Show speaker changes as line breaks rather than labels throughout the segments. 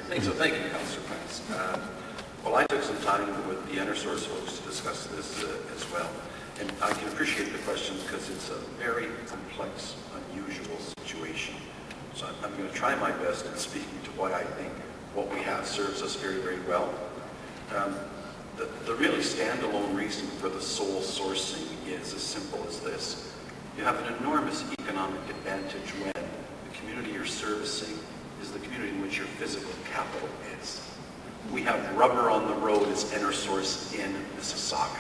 Thank you, Councillor Prince. Well, I took some time with the Enersource folks to discuss this as well. And I can appreciate the questions because it's a very complex, unusual situation. So I'm going to try my best in speaking to why I think what we have serves us very, very well. The really standalone reason for the sole sourcing is as simple as this. You have an enormous economic advantage when the community you're servicing is the community in which your physical capital is. We have rubber on the road as Enersource in Mississauga.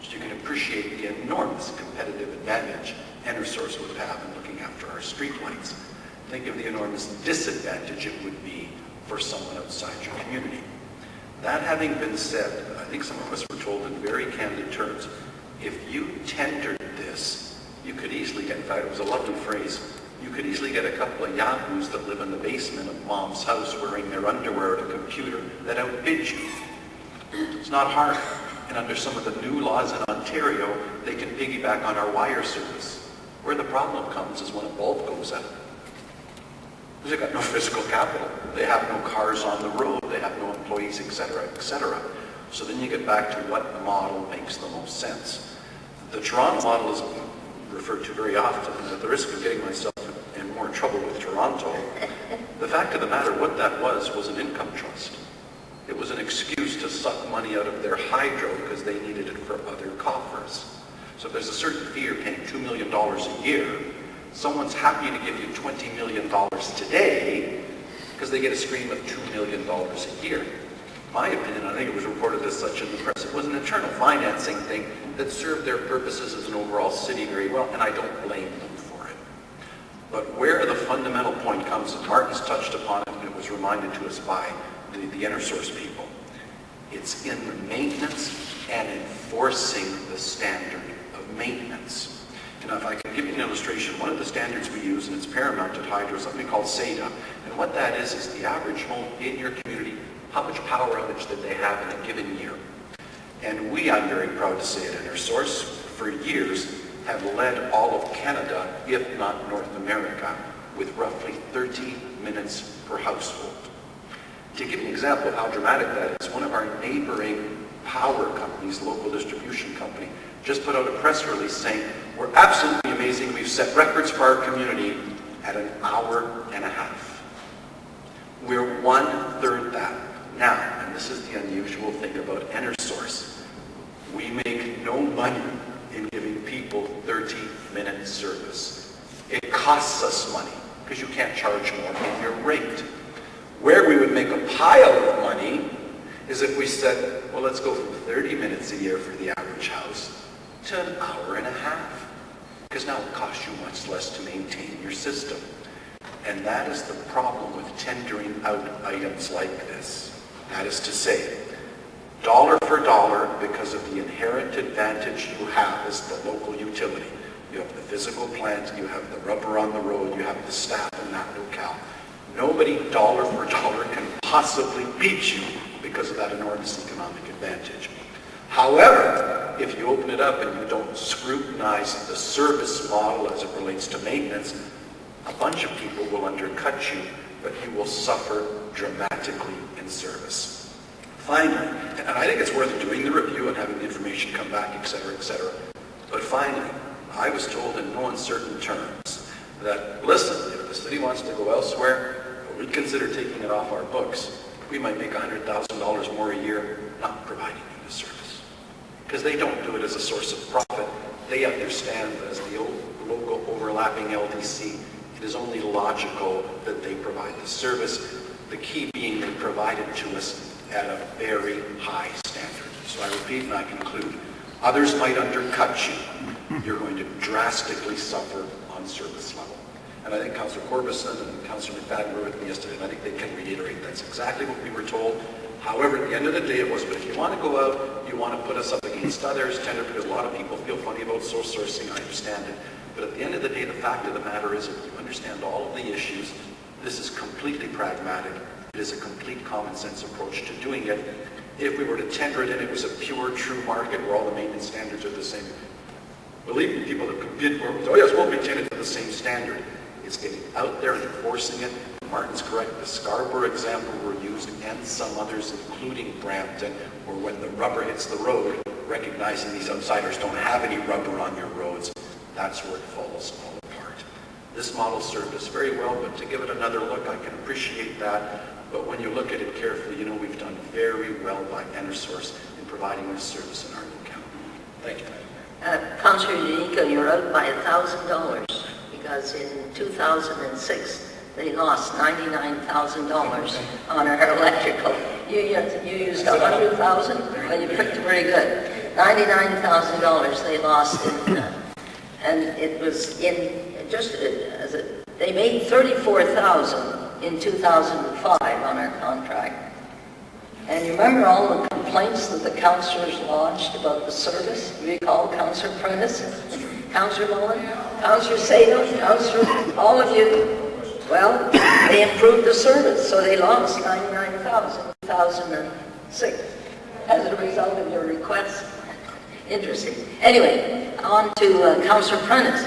So you can appreciate the enormous competitive advantage Enersource would have in looking after our streetlights. Think of the enormous disadvantage it would be for someone outside your community. That having been said, I think some of us were told in very candid terms, if you tendered this, you could easily get, in fact it was a lovely phrase, you could easily get a couple of yahoos that live in the basement of mom's house wearing their underwear at a computer that outbid you. It's not hard. And under some of the new laws in Ontario, they can piggyback on our wire service. Where the problem comes is when a bulb goes out. Because they've got no physical capital. They have no cars on the road. They have no employees, etc., etc. So then you get back to what model makes the most sense. The Toronto model is referred to very often, and at the risk of getting myself in more trouble with Toronto, the fact of the matter, what that was an income trust. It was an excuse to suck money out of their hydro because they needed it for other coffers. So if there's a certain fee you're paying $2 million a year, someone's happy to give you $20 million today because they get a stream of $2 million a year. In my opinion, I think it was reported as such in the press, it was an internal financing thing that served their purposes as an overall city very well, and I don't blame them for it. But where the fundamental point comes, and Martin's touched upon it, and it was reminded to us by the Enersource people, it's in the maintenance and enforcing the standard of maintenance. And if I can give you an illustration, one of the standards we use, and it's paramount at Hydro, is something called SADA. And what that is the average home in your community, how much power outage did they have in a given year. And we, I'm very proud to say at Enersource, for years have led all of Canada, if not North America, with roughly 30 minutes per household. To give you an example of how dramatic that is, one of our neighboring power companies, local distribution company, just put out a press release saying, we're absolutely amazing, we've set records for our community at an hour and a half. We're 1/3 that. Now, and this is the unusual thing about Enersource, we make no money in giving people 30-minute service. It costs us money, because you can't charge more in your rate. Where we would make a pile of money is if we said, well, let's go from 30 minutes a year for the average house to an hour and a half. Because now it costs you much less to maintain your system. And that is the problem with tendering out items like this. That is to say, dollar for dollar, because of the inherent advantage you have as the local utility. You have the physical plant, you have the rubber on the road, you have the staff in that locale. Nobody dollar for dollar can possibly beat you because of that enormous economic advantage. However, if you open it up and you don't scrutinize the service model as it relates to maintenance, a bunch of people will undercut you, but you will suffer dramatically in service. Finally, and I think it's worth doing the review and having the information come back, etc., etc. But finally, I was told in no uncertain terms that, listen, if the city wants to go elsewhere, we'd consider taking it off our books. We might make $100,000 more a year not providing you the service. Because they don't do it as a source of profit. They understand that as the local overlapping LDC, it is only logical that they provide the service. The key being they provide it to us at a very high standard. So I repeat and I conclude. Others might undercut you. You're going to drastically suffer on service level. And I think Councillor Corbison and Councillor McFadden were with me yesterday, and I think they can reiterate that's exactly what we were told. However, at the end of the day it was, but if you want to go out, you want to put us up against others, tender, because a lot of people feel funny about sole sourcing, I understand it. But at the end of the day, the fact of the matter is, if you understand all of the issues, this is completely pragmatic. It is a complete common sense approach to doing it. If we were to tender it and it was a pure, true market where all the maintenance standards are the same, believe me, people that compete for it, oh yes, we'll maintain it to the same standard. It's getting out there and enforcing it, Martin's correct. The Scarborough example were used and some others, including Brampton, where when the rubber hits the road, recognizing these outsiders don't have any rubber on your roads, that's where it falls all apart. This model served us very well, but to give it another look, I can appreciate that. But when you look at it carefully, you know we've done very well by Enersource in providing this service in our locale. Thank you, Madam Mayor.
Councillor Iannicca, you're out by $1,000 because in 2006 they lost $99,000 on our electrical. You used $100,000, well, you picked very good. $99,000 they lost in that. And it was in just as they made $34,000 in 2005 on our contract. And you remember all the complaints that the councillors lodged about the service? You recall Councillor Prentice, Councillor Mullen, Councillor Sato, Councillor, all of you. Well, they improved the service, so they lost $99,000 in 2006 as a result of your request. Interesting. Anyway, on to Councillor Prentice.